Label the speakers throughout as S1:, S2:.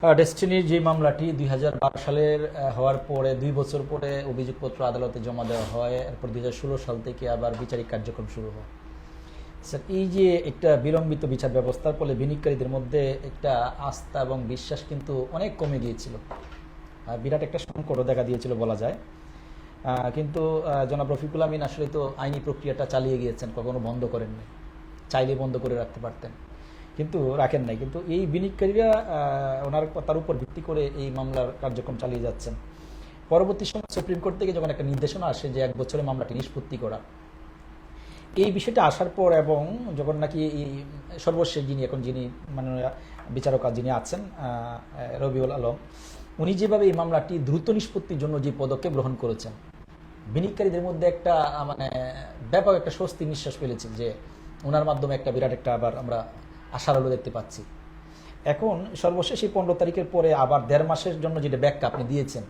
S1: ডেস্টিনির যে মামলাটি 2012 সালের হওয়ার পরে 2 বছর পরে অভিযোগপত্র আদালতে জমা দেওয়া হয়, এরপর 2016 সাল থেকে আবার বিচারিক কার্যক্রম শুরু হয়। স্যার, এই যে একটা বিলম্বিত বিচার ব্যবস্থার ফলে বিনিয়োগকারীদের মধ্যে একটা আস্থা এবং বিশ্বাস কিন্তু অনেক কমে গিয়েছিল, বিরাট একটা সংকটও দেখা দিয়েছিল বলা যায়। কিন্তু জনাব রফিকুল আমিন আসলে তো আইনি প্রক্রিয়াটা চালিয়ে গিয়েছেন, কখনো বন্ধ করেননি। চাইলে বন্ধ করে রাখতে পারতেন, কিন্তু রাখেন নাই। কিন্তু এই বিনিয়োগকারীরা ওনার কথার উপর ভিত্তি করে এই মামলার কার্যক্রম চালিয়ে যাচ্ছেন। পরবর্তী সময় সুপ্রিম কোর্ট থেকে যখন একটা নির্দেশনা আসে যে 1 বছরে মামলাটি নিষ্পত্তি করা, এই বিষয়টা আসার পর এবং যখন নাকি সর্বশেষ যিনি মাননীয় বিচারক যিনি আছেন রবিউল আলম, উনি যেভাবে এই মামলাটি দ্রুত নিষ্পত্তির জন্য যে পদক্ষেপ গ্রহণ করেছেন, বিনিয়োগকারীদের মধ্যে একটা ব্যাপক একটা স্বস্তি নিঃশ্বাস ফেলেছে যে ওনার মাধ্যমে একটা বিরাট একটা আবার আমরা আশার আলো দেখতে পাচ্ছি। এখন সর্বশেষ এই 15 তারিখের পরে আবার 1.5 মাসের জন্য যেটা ব্যাখ্যা আপনি দিয়েছেন,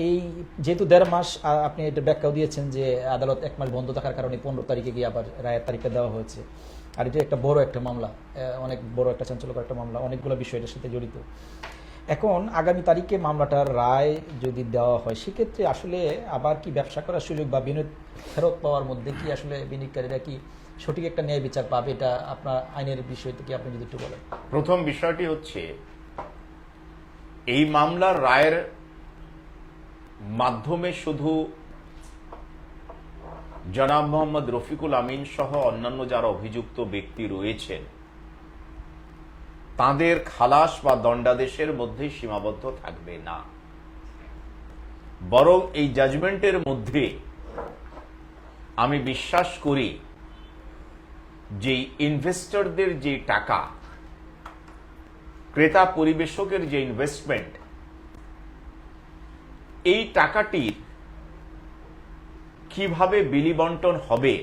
S1: এই যেহেতু 1.5 মাস আপনি এটা ব্যাখ্যাও দিয়েছেন যে আদালত 1 মাস বন্ধ থাকার কারণে 15 তারিখে গিয়ে আবার রায়ের তারিখটা দেওয়া হয়েছে। আর এটা একটা বড় একটা মামলা, অনেক বড় একটা চাঞ্চল্যকর একটা মামলা, অনেকগুলো বিষয় এটার সাথে জড়িত। এখন আগামী তারিখে মামলাটার রায় যদি দেওয়া হয়, সেক্ষেত্রে আসলে আবার কি ব্যবসা করার সুযোগ বা বিনিয়োগ ফেরত পাওয়ার মধ্যে কি আসলে বিনিয়োগকারীরা কি সঠিক একটা ন্যায় বিচার পাবে? এটা আপনার আইনের বিষয় থেকে আপনি যদি একটু বলেন।
S2: প্রথম বিষয়টি হচ্ছে, এই মামলার রায়ের মাধ্যমে শুধু জনাব মোহাম্মদ রফিকুল আমিন সহ অন্যান্য যারা অভিযুক্ত ব্যক্তি রয়েছেন তাদের খালাস বা দণ্ডাদেশের মধ্যে সীমাবদ্ধ থাকবে না, বরং এই জাজমেন্টের মধ্যে আমি বিশ্বাস করি যে ইনভেস্টরদের যে টাকা, ক্রেতা পরিবেশকের যে ইনভেস্টমেন্ট, এই টাকাটির কিভাবে বিলিবন্টন হবে,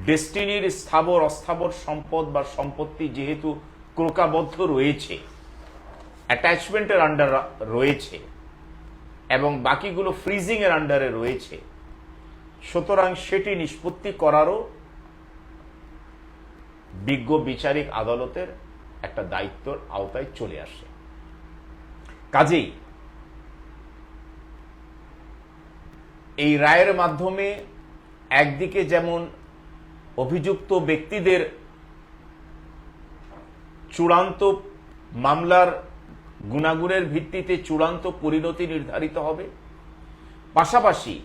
S2: ডেস্টিনির স্থাবর অস্থাবর সম্পদ বা সম্পত্তি যেহেতু ক্রোকাবদ্ধ রয়েছে, অ্যাটাচমেন্টের আন্ডার রয়েছে এবং বাকিগুলো ফ্রিজিং এর আন্ডারে রয়েছে, সুতরাং সেটি নিষ্পত্তি করারও বিজ্ঞ বিচারিক আদালতের একটা দায়িত্বর আওতায় চলে আসে। কাজেই এই রায়ের মাধ্যমে একদিকে যেমন অভিযুক্ত ব্যক্তিদের চূড়ান্ত মামলার গুণাগুণের ভিত্তিতে চূড়ান্ত পরিণতি নির্ধারিত হবে, পাশাপাশি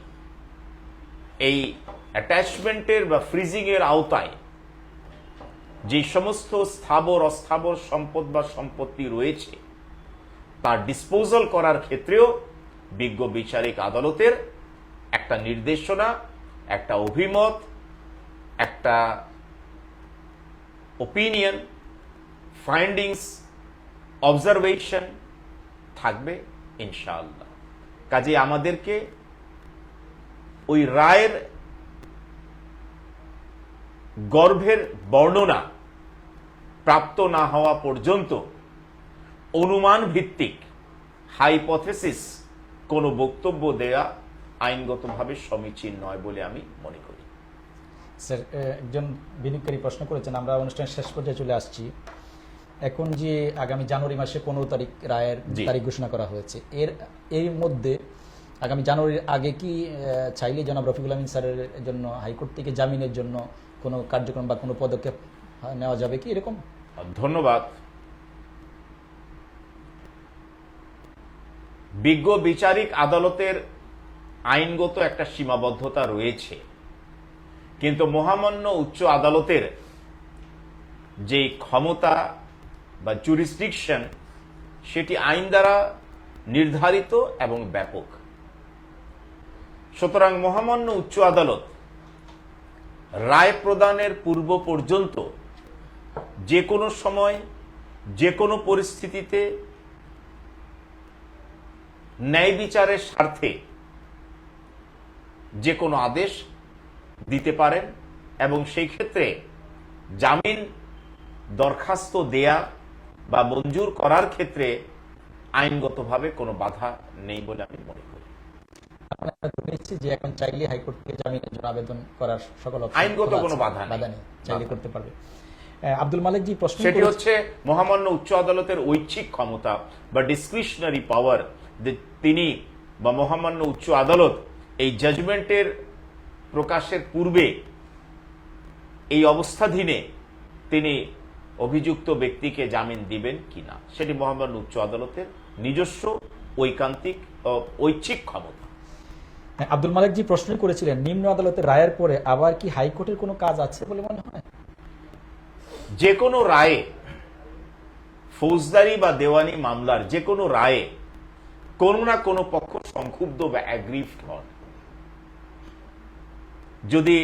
S2: এই অ্যাটাচমেন্টের বা ফ্রিজিং এর আওতায় যে সমস্ত স্থাবর অস্থাবর সম্পদ বা সম্পত্তি রয়েছে তার ডিসপোজাল করার ক্ষেত্রেও বিজ্ঞ বিচারিক আদালতের একটা নির্দেশনা, একটা অভিমত, একটা ওপিনিয়ন, ফাইন্ডিংস, অবজারভেশন থাকবে ইনশাআল্লাহ। কাজে আমাদেরকে ওই রায়ের গর্ভের বর্ণনা প্রাপ্ত না হওয়া পর্যন্ত অনুমান ভিত্তিক হাইপোথেসিস কোনো বক্তব্য দেয়া আইনগতভাবে সমীচীন নয় বলে আমি মনে করি।
S1: স্যার, একজন বিনিয়োগকারী প্রশ্ন করেছেন, আমরা অনুষ্ঠানের শেষ পর্যায়ে চলে আসছি। এখন যে আগামী জানুয়ারি মাসে 15 তারিখ রায়ের তারিখ ঘোষণা করা হয়েছে, এর মধ্যে আগামী জানুয়ারির আগে কি চাইলে জনাব রফিকুল আমিন স্যারের জন্য হাইকোর্ট থেকে জামিনের জন্য কোনো কার্যক্রম বা কোনো পদক্ষেপ নেওয়া যাবে কি? এরকম
S2: ধন্যবাদ। বিজ্ঞ বিচারিক আদালতের আইনগত একটা সীমাবদ্ধতা রয়েছে, কিন্তু মহামান্য উচ্চ আদালতের যে ক্ষমতা বা জুরিসডিকশন সেটি আইন দ্বারা নির্ধারিত এবং ব্যাপক। সুতরাং মহামান্য উচ্চ আদালত রায় প্রদানের পূর্ব পর্যন্ত যে কোনো সময় যে কোনো পরিস্থিতিতে ন্যায় বিচারের স্বার্থে যে কোনো আদেশ দিতে পারেন এবং সেই ক্ষেত্রে জামিন দরখাস্ত দেয়া বা মঞ্জুর করার ক্ষেত্রে আইনগতভাবে কোনো বাধা নেই বলে আমি মনে করি।
S1: যে এখন চাইলে হাইকোর্ট থেকে জামিনের জন্য আবেদন করার সকল
S2: আইনগত কোনো বাধা নেই,
S1: চাইলে করতে পারবে। আব্দুল মালিক জি প্রশ্ন
S2: সেটি হচ্ছে মহামান্য উচ্চ আদালতের ঐচ্ছিক ক্ষমতা বা ডিসক্রিশনারি পাওয়ার, তিনি বা মহামান্য উচ্চ আদালত এই জাজমেন্টের প্রকাশের পূর্বে এই অবস্থাধীনে তিনি অভিযুক্ত ব্যক্তিকে জামিন দিবেন কিনা, সেটি মহামান্য উচ্চ আদালতের নিজস্ব ঐকান্তিক ঐচ্ছিক ক্ষমতা।
S1: আব্দুল মালিক জি প্রশ্ন করেছিলেন, নিম্ন আদালতের রায়ের পরে আবার কি হাইকোর্টের কোনো কাজ আছে বলে মনে হয়?
S2: যে কোনো রায়ে, ফৌজদারি বা দেওয়ানি মামলার যে কোনো রায়ে কোনো না কোনো পক্ষ সংক্ষুব্ধ বা অ্যাগ্রিভড হন। যদি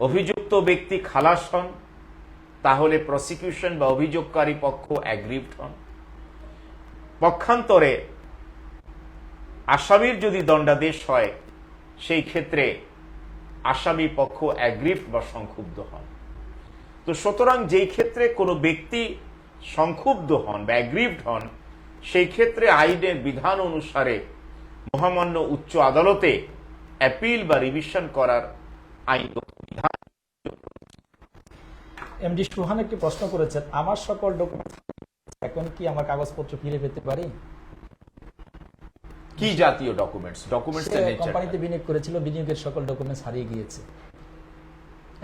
S2: অভিযুক্ত ব্যক্তি খালাস হন, তাহলে প্রসিকিউশন বা অভিযোগকারী পক্ষ অ্যাগ্রিভড হন। পক্ষান্তরে আসামির যদি দণ্ডাদেশ হয়, সেই ক্ষেত্রে আসামি পক্ষ অ্যাগ্রিভড বা সংক্ষুব্ধ হন। তো সুতরাং যেই ক্ষেত্রে কোনো ব্যক্তি সংক্ষুব্ধ হন বা অ্যাগ্রিভড হন, সেই ক্ষেত্রে আইনের বিধান অনুসারে মহামান্য উচ্চ আদালতে অ্যাপিল বা রিভিশন করার আইনগত বিধান।
S1: এমডি সুহান একটি প্রশ্ন করেছেন, আমার সকল ডকুমেন্ট এখন কি আমার কাগজপত্র ফিরে পেতে পারি?
S2: কি জাতীয় ডকুমেন্টস? ডকুমেন্টসের নেচার
S1: কোম্পানিতে বিনিয়োগ করেছিল, বিনিয়োগের সকল ডকুমেন্টস হারিয়ে গিয়েছে,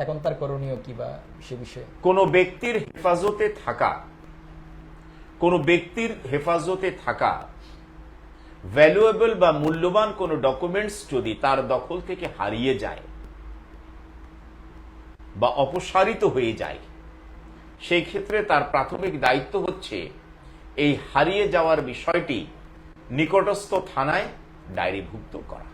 S1: এখন তার করণীয় কি বা সে বিষয়ে?
S2: কোনো ব্যক্তির হেফাজতে থাকা ভ্যালুয়েবল বা মূল্যবান কোনো ডকুমেন্টস যদি তার দখল থেকে হারিয়ে যায় বা অপসারিত হয়ে যায়, সেই ক্ষেত্রে তার প্রাথমিক দায়িত্ব হচ্ছে এই হারিয়ে যাওয়ার বিষয়টি নিকটস্থ থানায় ডায়েরিভুক্ত করা।